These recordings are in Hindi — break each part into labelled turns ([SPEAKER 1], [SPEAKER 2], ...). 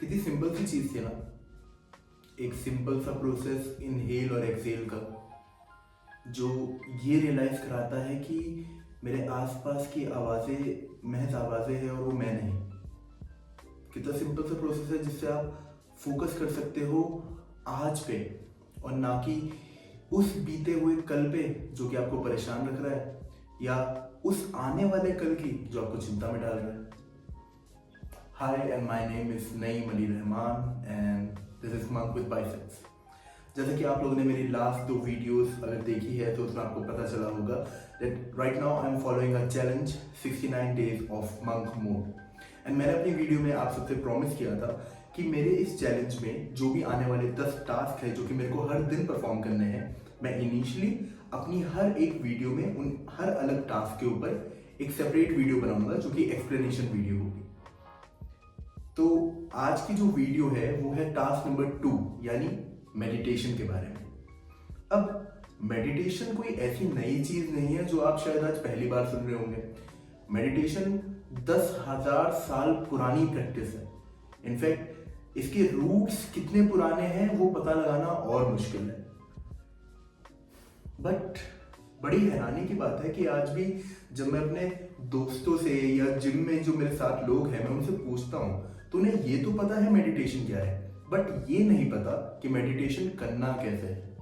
[SPEAKER 1] कितनी सिंपल सी चीज थी ना, एक सिंपल सा प्रोसेस इनहेल और एक्सेल का, जो ये रियलाइज कराता है कि मेरे आसपास की आवाज़ें महज आवाज़ें हैं और वो मैं नहीं। कितना सिंपल सा प्रोसेस है जिससे आप फोकस कर सकते हो आज पे और ना कि उस बीते हुए कल पे जो कि आपको परेशान रख रहा है, या उस आने वाले कल की जो आपको चिंता में डाल रहा है। Hi, and my name is Naeem Ali Rahman and this is Monk with Biceps. जैसे कि आप लोगों ने मेरी लास्ट 2 वीडियोस अगर देखी है तो उसमें आपको पता चला होगा that right now I am following a challenge 69 days of monk mode. And मैंने अपनी वीडियो में आप सबसे प्रॉमिस किया था कि मेरे इस चैलेंज में जो भी आने वाले 10 टास्क है जो कि मेरे को हर दिन परफॉर्म करने हैं, मैं इनिशियली अपनी हर एक वीडियो में उन हर अलग टास्क के ऊपर एक सेपरेट वीडियो बनाऊंगा जो कि एक्सप्लेनेशन वीडियो होगी। तो आज की जो वीडियो है वो है टास्क नंबर 2 यानी मेडिटेशन के बारे में। अब मेडिटेशन कोई ऐसी नई चीज नहीं है जो आप शायद आज पहली बार सुन रहे होंगे। मेडिटेशन 10,000 साल पुरानी प्रैक्टिस है। इनफैक्ट इसके रूट्स कितने पुराने हैं वो पता लगाना और मुश्किल है। बट बड़ी हैरानी की बात है कि आज भी जब मैं अपने दोस्तों से या जिम में जो मेरे साथ लोग हैं मैं उनसे पूछता हूँ तो उन्हें ये तो पता है मेडिटेशन क्या है, बट ये नहीं पता कि मेडिटेशन करना कैसे है।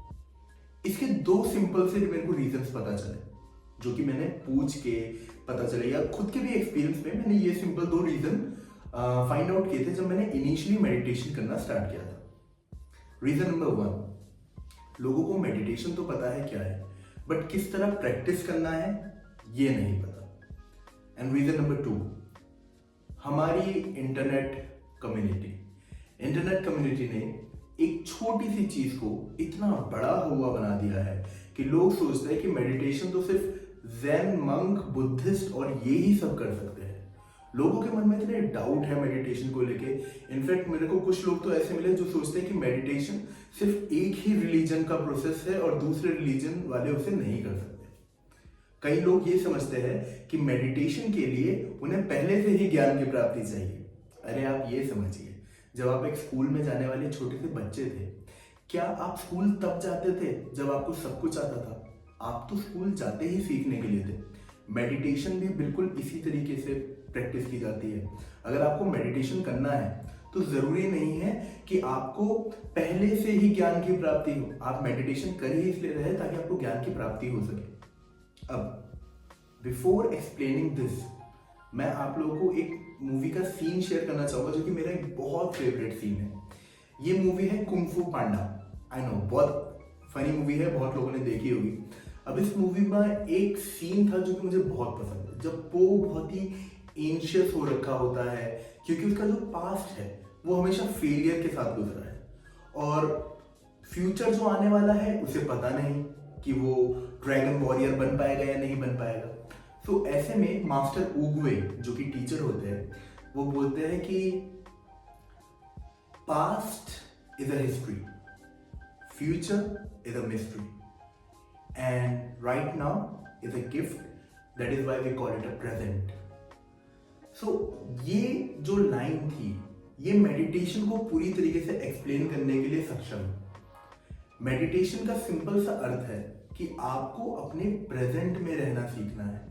[SPEAKER 1] इसके 2 सिंपल से मेरे को रीजंस पता चले जो कि मैंने पूछ के पता चले या खुद के भी एक्सपीरियंस में मैंने ये सिंपल 2 रीजन फाइंड आउट किए थे जब मैंने इनिशियली मेडिटेशन करना स्टार्ट किया था। रीजन नंबर 1, लोगों को मेडिटेशन तो पता है क्या है, बट किस तरह प्रैक्टिस करना है ये नहीं पता। एंड रीजन नंबर 2, हमारी इंटरनेट कम्युनिटी ने एक छोटी सी चीज को इतना बड़ा हुआ बना दिया है कि लोग सोचते हैं कि मेडिटेशन तो सिर्फ ज़ेन, मंक, बुद्धिस्ट और ये ही सब कर सकते हैं। लोगों के मन में इतने डाउट है मेडिटेशन को लेके। इनफैक्ट मेरे को कुछ लोग तो ऐसे मिले जो सोचते हैं कि मेडिटेशन सिर्फ एक ही रिलीजन का प्रोसेस है और दूसरे रिलीजन वाले उसे नहीं कर सकते। कई लोग ये समझते हैं कि मेडिटेशन के लिए उन्हें पहले से ही ज्ञान की प्राप्ति चाहिए। अरे आप ये समझिए, जब आप एक स्कूल में जाने वाले छोटे से बच्चे थे, क्या आप स्कूल तब जाते थे जब आपको सब कुछ आता था? आप तो स्कूल जाते ही सीखने के लिए थे। मेडिटेशन भी बिल्कुल इसी तरीके से प्रैक्टिस की जाती है। अगर आपको मेडिटेशन करना है तो जरूरी नहीं है कि आपको पहले से ही ज्ञान की प्राप्ति हो। आप मेडिटेशन कर ही इसलिए रहे ताकि आपको ज्ञान की प्राप्ति हो सके। अब बिफोर एक्सप्लेनिंग दिस, मैं आप लोगों को एक मूवी का सीन शेयर करना चाहूंगा जो कि मेरा एक बहुत फेवरेट सीन है। ये मूवी है कुंग फू पांडा। आई नो बहुत फनी मूवी है, बहुत लोगों ने देखी होगी। अब इस मूवी में एक सीन था जो कि मुझे बहुत पसंद है, जब पो बहुत ही एंशियस हो रखा होता है क्योंकि उसका जो पास्ट है वो हमेशा फेलियर के साथ गुजरा है और फ्यूचर जो आने वाला है उसे पता नहीं कि वो ड्रैगन वॉरियर बन पाएगा या नहीं बन पाएगा। तो ऐसे में मास्टर उगवे जो कि टीचर होते हैं वो बोलते हैं कि past is a history, future is a mystery and right now is a gift, that is why we call it a present. So ये जो लाइन थी ये मेडिटेशन को पूरी तरीके से एक्सप्लेन करने के लिए सक्षम है। मेडिटेशन का सिंपल सा अर्थ है कि आपको अपने प्रेजेंट में रहना सीखना है।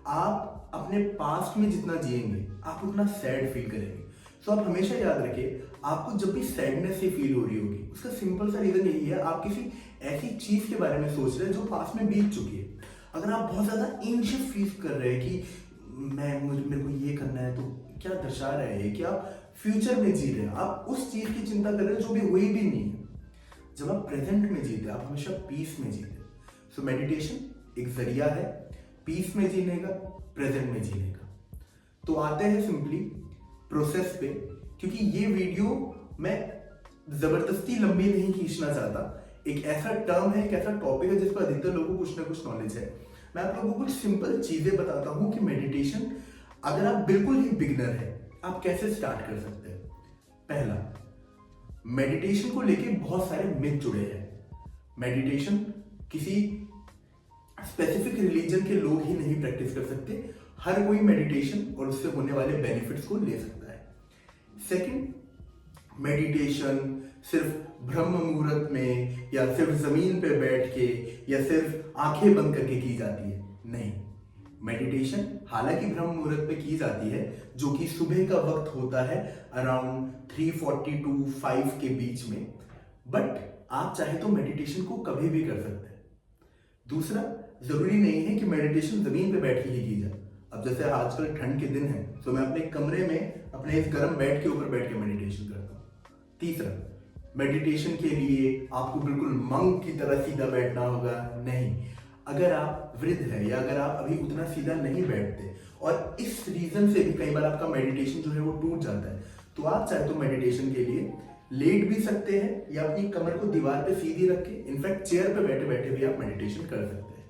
[SPEAKER 1] आप अपने पास्ट में जितना जिएंगे आप उतना सैड फील करेंगे। सो आप हमेशा याद रखिए, आपको जब भी सैडनेस से फील हो रही होगी उसका सिंपल सा रीजन यही है, आप किसी ऐसी चीज के बारे में सोच रहे हैं जो पास्ट में बीत चुकी है। अगर आप बहुत ज्यादा एंशियस फील कर रहे हैं कि मेरे को ये करना है, तो क्या दर्शा रहा है कि आप फ्यूचर में जी रहे हैं, आप उस चीज की चिंता कर रहे हैं जो भी हुई भी नहीं है। जब आप प्रेजेंट में जीते आप हमेशा पीस में जीते। सो मेडिटेशन एक जरिया है पीस में जीने का, प्रेजेंट में जीने का। तो आते हैं सिंपली प्रोसेस पे, क्योंकि ये वीडियो मैं जबरदस्ती लंबी नहीं खींचना चाहता। एक ऐसा टर्म है, एक ऐसा टॉपिक है जिस पर अधिकतर लोगों को कुछ ना कुछ नॉलेज है। मैं आप लोगों को कुछ सिंपल चीजें बताता हूं कि मेडिटेशन अगर आप बिल्कुल ही बिगिनर है आप कैसे स्टार्ट कर सकते हैं। पहला, मेडिटेशन को लेके बहुत सारे मिथ जुड़े हैं। मेडिटेशन किसी स्पेसिफिक रिलीजन के लोग ही नहीं प्रैक्टिस कर सकते, हर कोई मेडिटेशन और उससे होने वाले बेनिफिट्स को ले सकता है। सेकंड, मेडिटेशन सिर्फ ब्रह्म मुहूर्त में या सिर्फ जमीन पे बैठ के या सिर्फ आंखें बंद करके की जाती है, नहीं। मेडिटेशन हालांकि ब्रह्म मुहूर्त पे की जाती है, जो कि सुबह का वक्त होता है अराउंड 3:40 to 5 के बीच में, बट आप चाहे तो मेडिटेशन को कभी भी कर सकते हैं। दूसरा, जरूरी नहीं है कि मेडिटेशन जमीन पे बैठ के ही की जाए। अब जैसे आजकल ठंड के दिन है, तो मैं अपने कमरे में अपने इस गर्म बेड के ऊपर बैठ के मेडिटेशन करता हूँ। तीसरा, मेडिटेशन के लिए आपको बिल्कुल मंक की तरह सीधा बैठना होगा, नहीं। अगर आप वृद्ध है या अगर आप अभी उतना सीधा नहीं बैठते और इस रीजन से भी कई बार आपका मेडिटेशन जो है वो टूट जाता है, तो आप चाहे तो मेडिटेशन के लिए लेट भी सकते हैं या अपनी कमर को दीवार पे सीधी रख के, इनफैक्ट चेयर पे बैठे बैठे भी आप मेडिटेशन कर सकते हैं।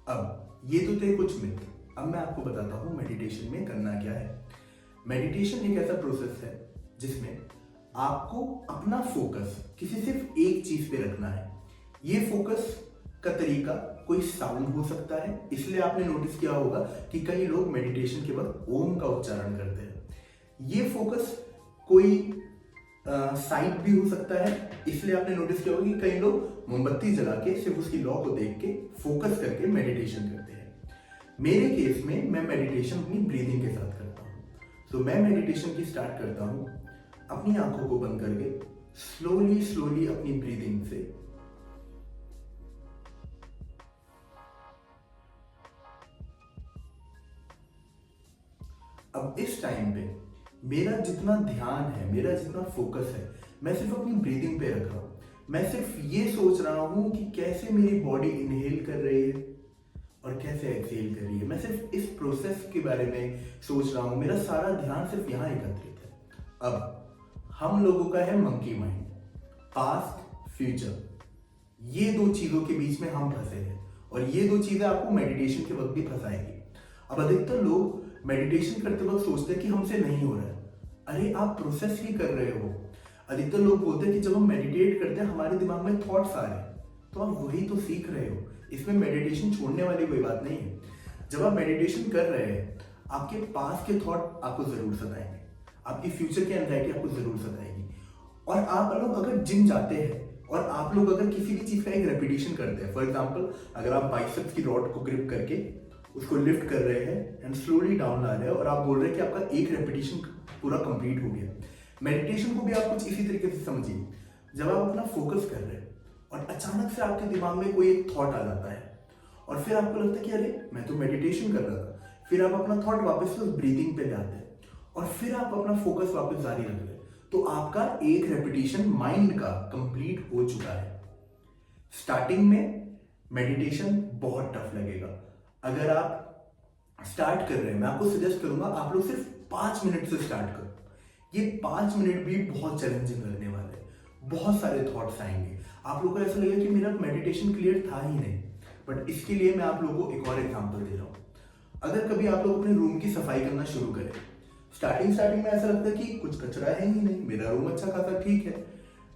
[SPEAKER 1] अब ये तो थे कुछ मिथ, अब मैं आपको बताता हूँ मेडिटेशन में करना क्या है। मेडिटेशन एक ऐसा प्रोसेस है जिसमें आपको अपना फोकस किसी सिर्फ एक चीज पे रखना है। ये फोकस का तरीका कोई साउंड हो सकता है, इसलिए आपने नोटिस किया होगा कि कई लोग मेडिटेशन के वक्त ओम का उच्चारण करते हैं। ये फोकस कोई साइट भी हो सकता है, इसलिए आपने नोटिस किया होगा कि कई लोग मोमबत्ती जला के सिर्फ उसकी लौ को देख के फोकस करके मेडिटेशन करते हैं। मेरे केस में मैं मेडिटेशन अपनी ब्रीदिंग के साथ करता हूँ। तो मैं मेडिटेशन की स्टार्ट करता हूँ अपनी आंखों को बंद करके, स्लोली स्लोली अपनी ब्रीदिंग से। अब इस टाइम पे मेरा जितना ध्यान है, मेरा जितना फोकस है, मैं सिर्फ अपनी ब्रीदिंग पे रख रहा हूँ। मैं सिर्फ ये सोच रहा हूँ कि कैसे मेरी बॉडी इनहेल कर रही है और कैसे एक्सहेल कर रही है। मैं सिर्फ इस प्रोसेस के बारे में सोच रहा हूँ, मेरा सारा ध्यान सिर्फ यहाँ एकत्रित है। अब हम लोगों का है मंकी माइंड, पास्ट फ्यूचर, ये दो चीजों के बीच में हम फंसे हैं और ये दो चीजें आपको मेडिटेशन के वक्त भी फंसाएंगी। अब अधिकतर लोग मेडिटेशन करते वक्त सोचते हैं कि हमसे नहीं हो रहा है। अरे आप प्रोसेस ही कर रहे हो। अधिकतर लोग बोलते हैं कि जब हम मेडिटेट करते हैं हमारे दिमाग में थॉट्स आ रहे हैं, तो आप वही तो सीख रहे हो। इसमें मेडिटेशन छोड़ने वाली कोई बात नहीं है। जब आप मेडिटेशन कर रहे हैं, आपके पास के थॉट आपको जरूर सताएंगे, आपकी फ्यूचर की एंजाइटी आपको जरूर सताएगी। और आप लोग अगर जिम जाते हैं और आप लोग अगर किसी भी चीज का एक रेपिटेशन करते हैं, फॉर एग्जाम्पल अगर आप बाइसेप्स की रॉड को ग्रिप करके उसको लिफ्ट कर रहे हैं एंड स्लोली डाउन ला रहे हैं और आप बोल रहे हैं कि आपका एक रेपिटेशन पूरा कंप्लीट हो गया। मेडिटेशन को भी आप कुछ इसी तरीके से समझिए। जब आप अपना फोकस कर रहे हैं और अचानक से आपके दिमाग में कोई एक थॉट आ जाता है और फिर आपको लगता है कि अरे मैं तो मेडिटेशन कर रहा था, फिर आप अपना थॉट वापस से उस ब्रीदिंग पे लाते हैं और फिर आप अपना फोकस वापस जारी रख रहे हैं, तो आपका एक रेपिटेशन माइंड का कंप्लीट हो चुका है। स्टार्टिंग में मेडिटेशन बहुत टफ लगेगा। अगर आप स्टार्ट कर रहे हैं, मैं आपको सजेस्ट करूंगा आप लोग सिर्फ 5 मिनट से स्टार्ट करो। ये 5 मिनट भी बहुत चैलेंजिंग लगने वाले हैं, बहुत सारे थॉट्स आएंगे, आप लोगों को ऐसा लगेगा कि मेरा मेडिटेशन क्लियर था ही नहीं। बट इसके लिए मैं आप लोगों को एक और एग्जांपल दे रहा हूँ। अगर कभी आप लोग अपने रूम की सफाई करना शुरू करें, स्टार्टिंग में ऐसा लगता है कि कुछ कचरा है ही नहीं, मेरा रूम अच्छा खासा ठीक है।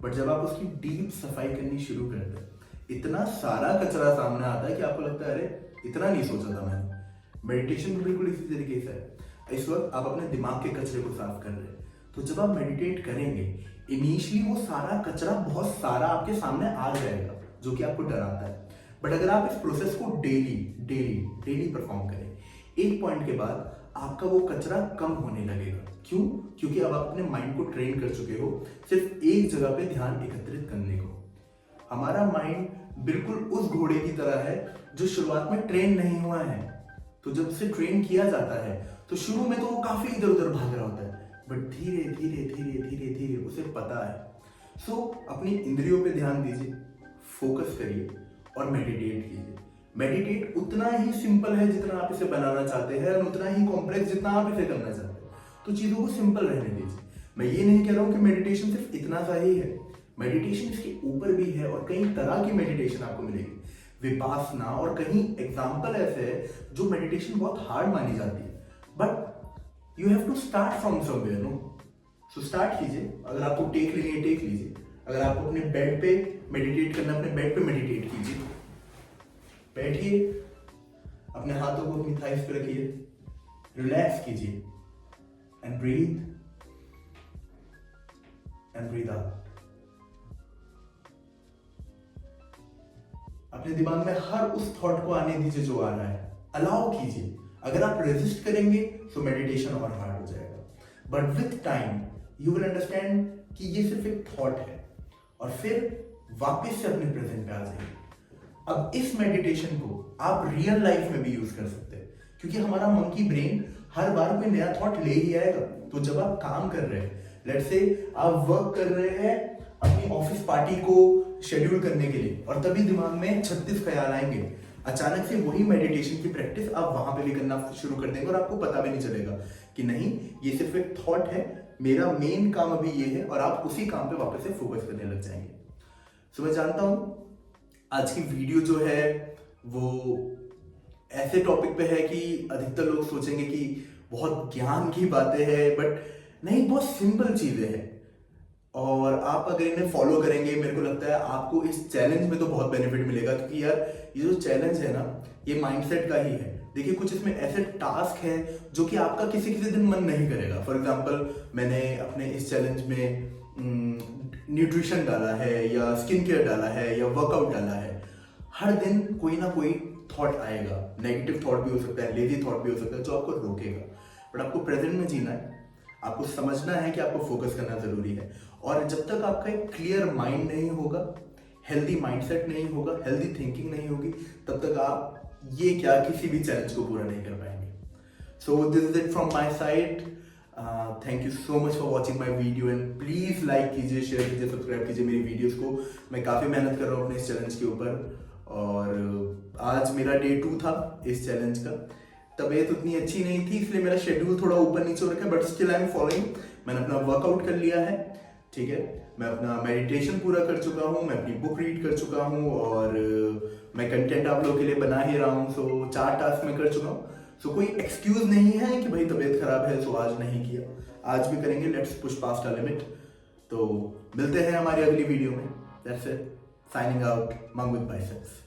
[SPEAKER 1] बट जब आप उसकी डीप सफाई करनी शुरू करते हैं, इतना सारा कचरा सामने आता है कि आपको लगता है अरे इतना नहीं सोचा था मैंने। मेडिटेशन भी बिल्कुल इसी तरीके से है। इस वक्त आप अपने दिमाग के कचरे को साफ कर रहे हैं, तो जब आप मेडिटेट करेंगे इनिशियली वो सारा कचरा बहुत सारा आपके सामने आ जाएगा जो कि आपको डराता है। बट अगर आप इस प्रोसेस को डेली डेली डेली परफॉर्म करें, एक पॉइंट के बाद आपका वो कचरा कम होने लगेगा। क्यों? क्योंकि अब आप अपने माइंड को ट्रेन कर चुके हो सिर्फ एक जगह पे ध्यान एकत्रित करने को। हमारा माइंड बिल्कुल उस घोड़े की तरह है जो शुरुआत में ट्रेन नहीं हुआ है। तो जब उसे ट्रेन किया जाता है तो शुरू में तो वो काफी इधर उधर भाग रहा होता है, बट धीरे धीरे धीरे धीरे धीरे उसे पता है। सो अपनी इंद्रियों पे ध्यान दीजिए, फोकस करिए और मेडिटेट कीजिए। मेडिटेट उतना ही सिंपल है जितना आप इसे बनाना चाहते हैं और उतना ही कॉम्प्लेक्स जितना आप इसे करना चाहते हैं। तो चीजों को सिंपल रहने दीजिए। मैं ये नहीं कह रहा हूं कि मेडिटेशन सिर्फ इतना सा ही है, मेडिटेशन इसके ऊपर भी है और कई तरह की मेडिटेशन आपको मिलेगी, विपासना, और कहीं एग्जाम्पल ऐसे है जो मेडिटेशन बहुत हार्ड मानी जाती है, but you have to start from somewhere, no. So start कीजिए। अगर आपको टेक लेनी है टेक लीजिए। अगर आपको अपने बेड पे मेडिटेट करना है अपने बेड पे मेडिटेट कीजिए। बैठिए, अपने हाथों को अपनी थाइस पे रखिए, रिलैक्स कीजिए and breathe. And breathe out. अपने दिमाग में हर उस थॉट को आने दीजिए जो आ रहा है, अलाउ कीजिए। अगर आप रेजिस्ट करेंगे तो मेडिटेशन और हार्ड हो जाएगा, but with time you will understand कि ये सिर्फ एक थॉट है, और फिर वापस से अपने प्रेजेंट पे आ जाइए। अब इस मेडिटेशन को आप रियल लाइफ में भी यूज कर सकते हैं, क्योंकि हमारा मंकी ब्रेन हर बार कोई नया थॉट ले ही आएगा। तो जब आप काम कर रहे हैं, लेट्स से आप वर्क कर रहे हैं अपनी ऑफिस पार्टी को शेड्यूल करने के लिए, और तभी दिमाग में 36 ख्याल आएंगे, अचानक से वही मेडिटेशन की प्रैक्टिस आप वहां पे भी करना शुरू कर देंगे, और आपको पता भी नहीं चलेगा कि नहीं ये सिर्फ एक थॉट है, मेरा मेन काम अभी ये है, और आप उसी काम पे वापस से फोकस करने लग जाएंगे। सो मैं जानता हूं आज की वीडियो जो है वो ऐसे टॉपिक पे है कि अधिकतर लोग सोचेंगे कि बहुत ज्ञान की बातें हैं, बट नहीं, बहुत सिंपल चीजें हैं, और आप अगर इन्हें फॉलो करेंगे, मेरे को लगता है आपको इस चैलेंज में तो बहुत बेनिफिट मिलेगा। क्योंकि यार ये जो चैलेंज है ना, ये माइंडसेट का ही है। देखिए कुछ इसमें ऐसे टास्क हैं जो कि आपका किसी किसी दिन मन नहीं करेगा। फॉर एग्जांपल मैंने अपने इस चैलेंज में न्यूट्रिशन डाला है, या स्किन केयर डाला है, या वर्कआउट डाला है। हर दिन कोई ना कोई थॉट आएगा, नेगेटिव थॉट भी हो सकता है, लेजी थॉट भी हो सकता है, जो आपको रोकेगा। बट आपको प्रेजेंट में जीना है, आपको समझना है कि आपको फोकस करना जरूरी है। और जब तक आपका एक क्लियर माइंड नहीं होगा, हेल्दी माइंडसेट नहीं होगा, हेल्दी थिंकिंग नहीं होगी, तब तक आप ये क्या किसी भी चैलेंज को पूरा नहीं कर पाएंगे। So this is it from my side. Thank you so much for watching my video, and please like कीजिए, शेयर कीजिए, सब्सक्राइब कीजिए मेरी वीडियोस को। मैं काफी मेहनत कर रहा हूँ अपने इस चैलेंज के ऊपर, और आज मेरा डे 2 था इस चैलेंज का। तबीयत उतनी अच्छी नहीं थी, इसलिए मेरा शेड्यूल थोड़ा ऊपर नीचे हो रखा है, but still I am following. मैंने अपना वर्कआउट कर लिया है, ठीक है, मैं अपना मेडिटेशन पूरा कर चुका हूँ, मैं अपनी बुक रीड कर चुका हूँ, और मैं कंटेंट आप लोगों के लिए बना ही रहा हूँ। सो 4 टास्क मैं कर चुका हूँ। सो कोई एक्सक्यूज नहीं है कि भाई तबीयत खराब है सो आज नहीं किया, आज भी करेंगे। Let's push past a limit. तो मिलते हैं हमारी अगली वीडियो में। दैट्स इट, साइनिंग आउट, मंग विद बाइसेप्स।